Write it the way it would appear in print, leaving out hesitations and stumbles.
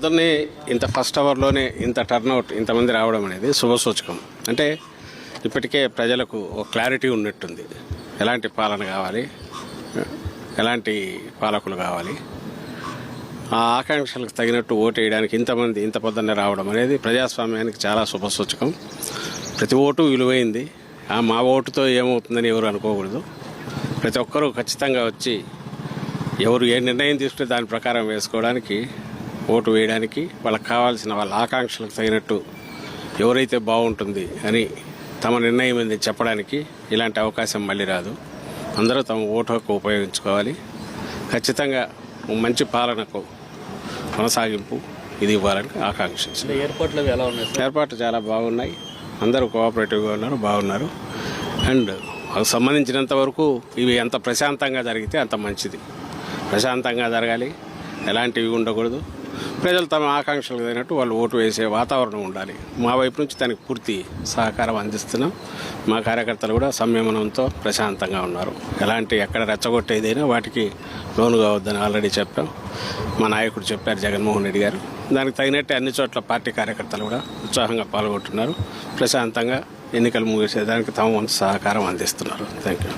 పొద్దున్నే ఇంత ఫస్ట్ అవర్లోనే ఇంత టర్న్అవుట్ ఇంతమంది రావడం అనేది శుభసూచకం. అంటే ఇప్పటికే ప్రజలకు ఒక క్లారిటీ ఉన్నట్టుంది. ఎలాంటి పాలన కావాలి, ఎలాంటి పాలకులు కావాలి, ఆ ఆకాంక్షలకు తగినట్టు ఓటు వేయడానికి ఇంతమంది ఇంత పొద్దున్నే రావడం అనేది ప్రజాస్వామ్యానికి చాలా శుభసూచకం. ప్రతి ఓటు విలువైంది. మా ఓటుతో ఏమవుతుందని ఎవరు అనుకోకూడదు. ప్రతి ఒక్కరూ ఖచ్చితంగా వచ్చి ఎవరు ఏ నిర్ణయం తీసుకుంటే దాని ప్రకారం వేసుకోవడానికి, ఓటు వేయడానికి, వాళ్ళకి కావాల్సిన వాళ్ళ ఆకాంక్షలకు తగినట్టు ఎవరైతే బాగుంటుంది అని తమ నిర్ణయం ఏంది చెప్పడానికి ఇలాంటి అవకాశం మళ్ళీ రాదు. అందరూ తమ ఓటు హక్కు ఉపయోగించుకోవాలి. ఖచ్చితంగా మంచి పాలనకు కొనసాగింపు ఇది ఇవ్వాలని ఆకాంక్షించారు. ఏర్పాట్లు ఎలా ఉన్నాయి? ఏర్పాట్లు చాలా బాగున్నాయి. అందరూ కోఆపరేటివ్గా ఉన్నారు, బాగున్నారు. అండ్ వాళ్ళకి సంబంధించినంత వరకు ఇవి ఎంత ప్రశాంతంగా జరిగితే అంత మంచిది. ప్రశాంతంగా జరగాలి, ఎలాంటివి ఉండకూడదు. ప్రజలు తమ ఆకాంక్షలకు తగినట్టు వాళ్ళు ఓటు వేసే వాతావరణం ఉండాలి. మా వైపు నుంచి దానికి పూర్తి సహకారం అందిస్తున్నాం. మా కార్యకర్తలు కూడా సంయమనంతో ప్రశాంతంగా ఉన్నారు. ఎక్కడ రెచ్చగొట్టేదైనా వాటికి లోను కావద్దని ఆల్రెడీ చెప్పాం. మా నాయకుడు చెప్పారు, జగన్మోహన్ రెడ్డి గారు. దానికి తగినట్టు అన్ని చోట్ల పార్టీ కార్యకర్తలు కూడా ఉత్సాహంగా పాల్గొంటున్నారు. ప్రశాంతంగా ఎన్నికలు ముగిసేదానికి తమ వంతు సహకారం అందిస్తున్నారు. Thank you.